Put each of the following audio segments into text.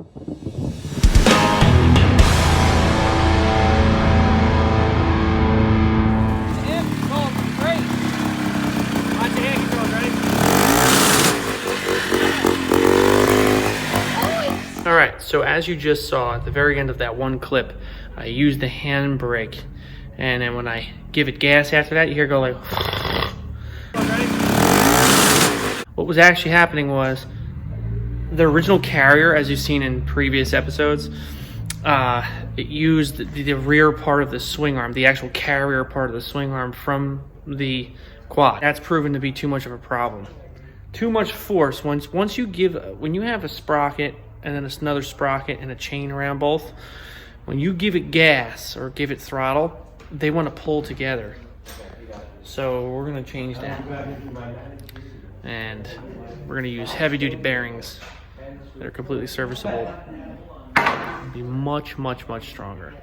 All right, so as you just saw at the very end of that one clip, I used the handbrake, and then when I give it gas after that, you hear it go like. What was actually happening was the original carrier, as you've seen in previous episodes, it used the rear part of the swing arm, the actual carrier part of the swing arm from the quad. That's proven to be too much of a problem. Too much force. When you have a sprocket and then another sprocket and a chain around both, when you give it gas or give it throttle, they want to pull together. So we're going to change that. And we're going to use heavy duty bearings that are completely serviceable. It'll be much, much, much stronger.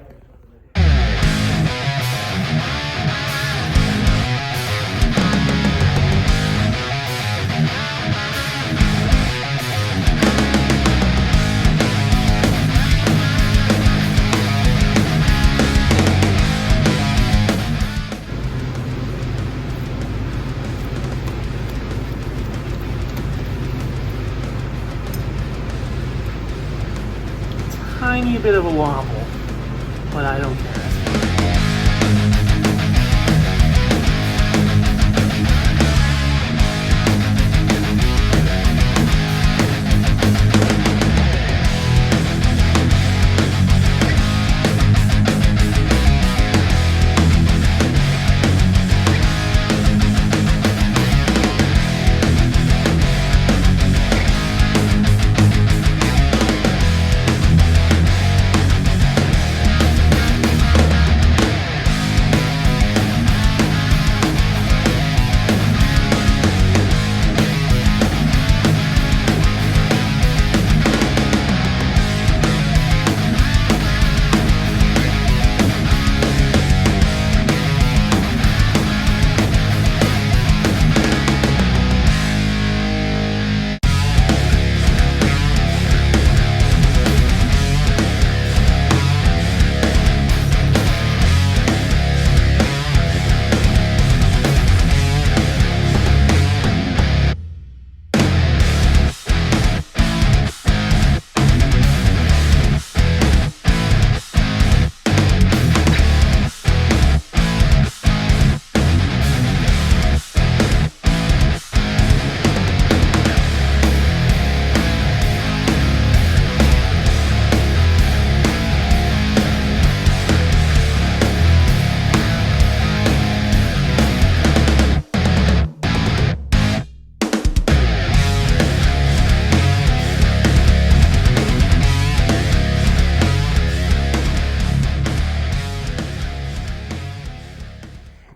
Tiny bit of a wobble, but I don't care.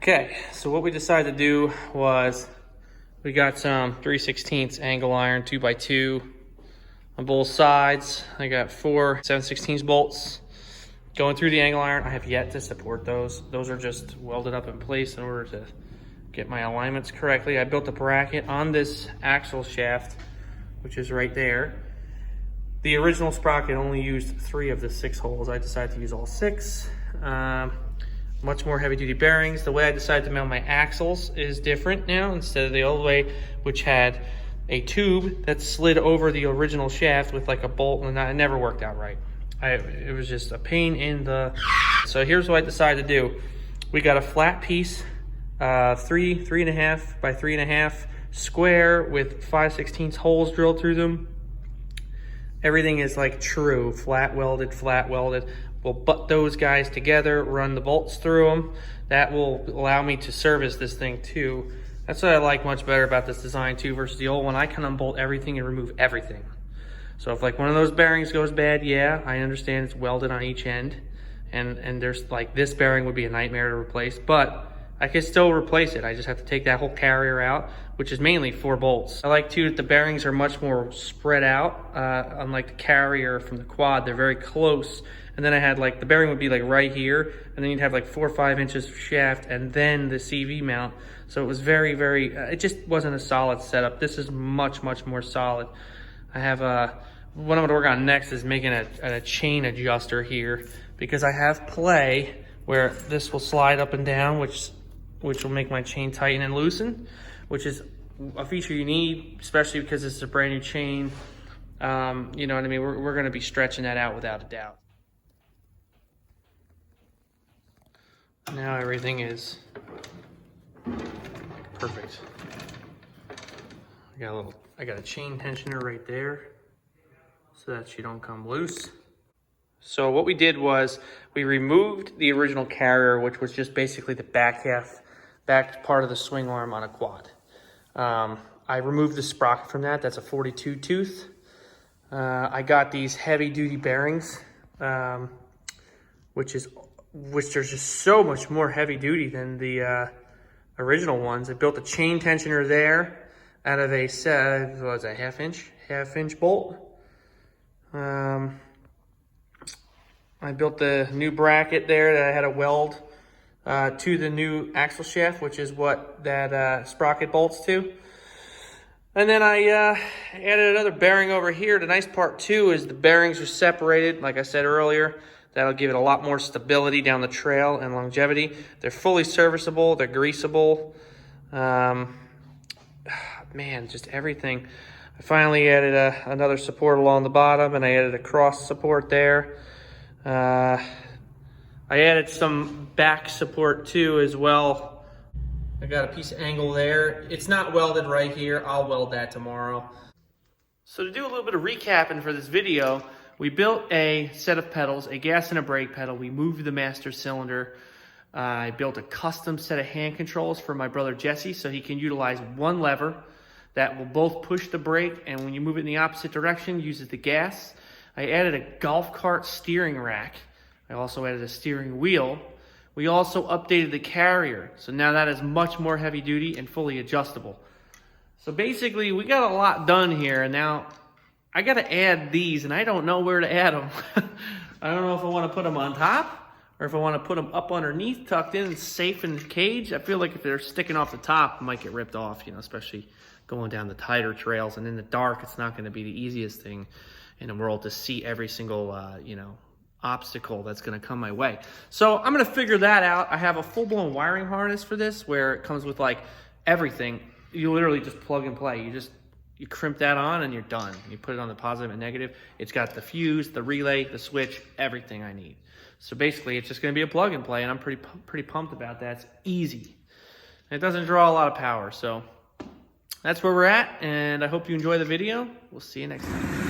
Okay, so what we decided to do was we got some 3/16 angle iron 2x2 on both sides. I got 4 7/16 bolts going through the angle iron. I have yet to support those. Those are just welded up in place in order to get my alignments correctly. I built a bracket on this axle shaft, which is right there. The original sprocket only used 3 of the 6 holes. I decided to use all 6. Much more heavy duty bearings. The way I decided to mount my axles is different now, instead of the old way, which had a tube that slid over the original shaft with like a bolt, and it never worked out right. It was just a pain in the... So here's what I decided to do. We got a flat piece, 3.5 by 3.5 square with 5/16 holes drilled through them. Everything is like true, flat welded, flat welded. We'll butt those guys together, run the bolts through them. That will allow me to service this thing too. That's what I like much better about this design too versus the old one. I can unbolt everything and remove everything. So if like one of those bearings goes bad, yeah, I understand it's welded on each end. And there's like this bearing would be a nightmare to replace, but I can still replace it. I just have to take that whole carrier out, which is mainly 4 bolts. I like too that the bearings are much more spread out, unlike the carrier from the quad. They're very close. And then I had like, the bearing would be like right here, and then you'd have like 4 or 5 inches of shaft and then the CV mount. So it was very, very, it just wasn't a solid setup. This is much, much more solid. I have what I'm gonna work on next is making a chain adjuster here, because I have play where this will slide up and down, which will make my chain tighten and loosen, which is a feature you need, especially because it's a brand new chain. You know what I mean? We're gonna be stretching that out without a doubt. Now everything is perfect. I got a chain tensioner right there so that she don't come loose. So what we did was we removed the original carrier, which was just basically the back part of the swing arm on a quad. I removed the sprocket from that. That's a 42 tooth. I got these heavy duty bearings, which there's just so much more heavy duty than the original ones. I built a chain tensioner there out of a what was that, half inch bolt. I built the new bracket there that I had to weld to the new axle shaft, which is what that sprocket bolts to. And then I added another bearing over here. The nice part too is the bearings are separated, like I said earlier. That'll give it a lot more stability down the trail and longevity. They're fully serviceable, they're greasable. Man, just everything. I finally added another support along the bottom, and I added a cross support there. I added some back support too as well. I got a piece of angle there. It's not welded right here. I'll weld that tomorrow. So to do a little bit of recapping for this video, we built a set of pedals, a gas and a brake pedal. We moved the master cylinder. I built a custom set of hand controls for my brother Jesse so he can utilize one lever that will both push the brake, and when you move it in the opposite direction, uses the gas. I added a golf cart steering rack. I also added a steering wheel. We also updated the carrier, so now that is much more heavy duty and fully adjustable. So basically, we got a lot done here, and now I got to add these, and I don't know where to add them. I don't know if I want to put them on top, or if I want to put them up underneath, tucked in, safe in the cage. I feel like if they're sticking off the top, it might get ripped off, you know, especially going down the tighter trails. And in the dark, it's not going to be the easiest thing in the world to see every single, you know, obstacle that's going to come my way. So I'm going to figure that out. I have a full-blown wiring harness for this where it comes with like everything. You literally just plug and play. You crimp that on and you're done. You put it on the positive and negative. It's got the fuse, the relay, the switch, everything I need. So basically, it's just going to be a plug and play, and I'm pretty pumped about that. It's easy. And it doesn't draw a lot of power, so that's where we're at, and I hope you enjoy the video. We'll see you next time.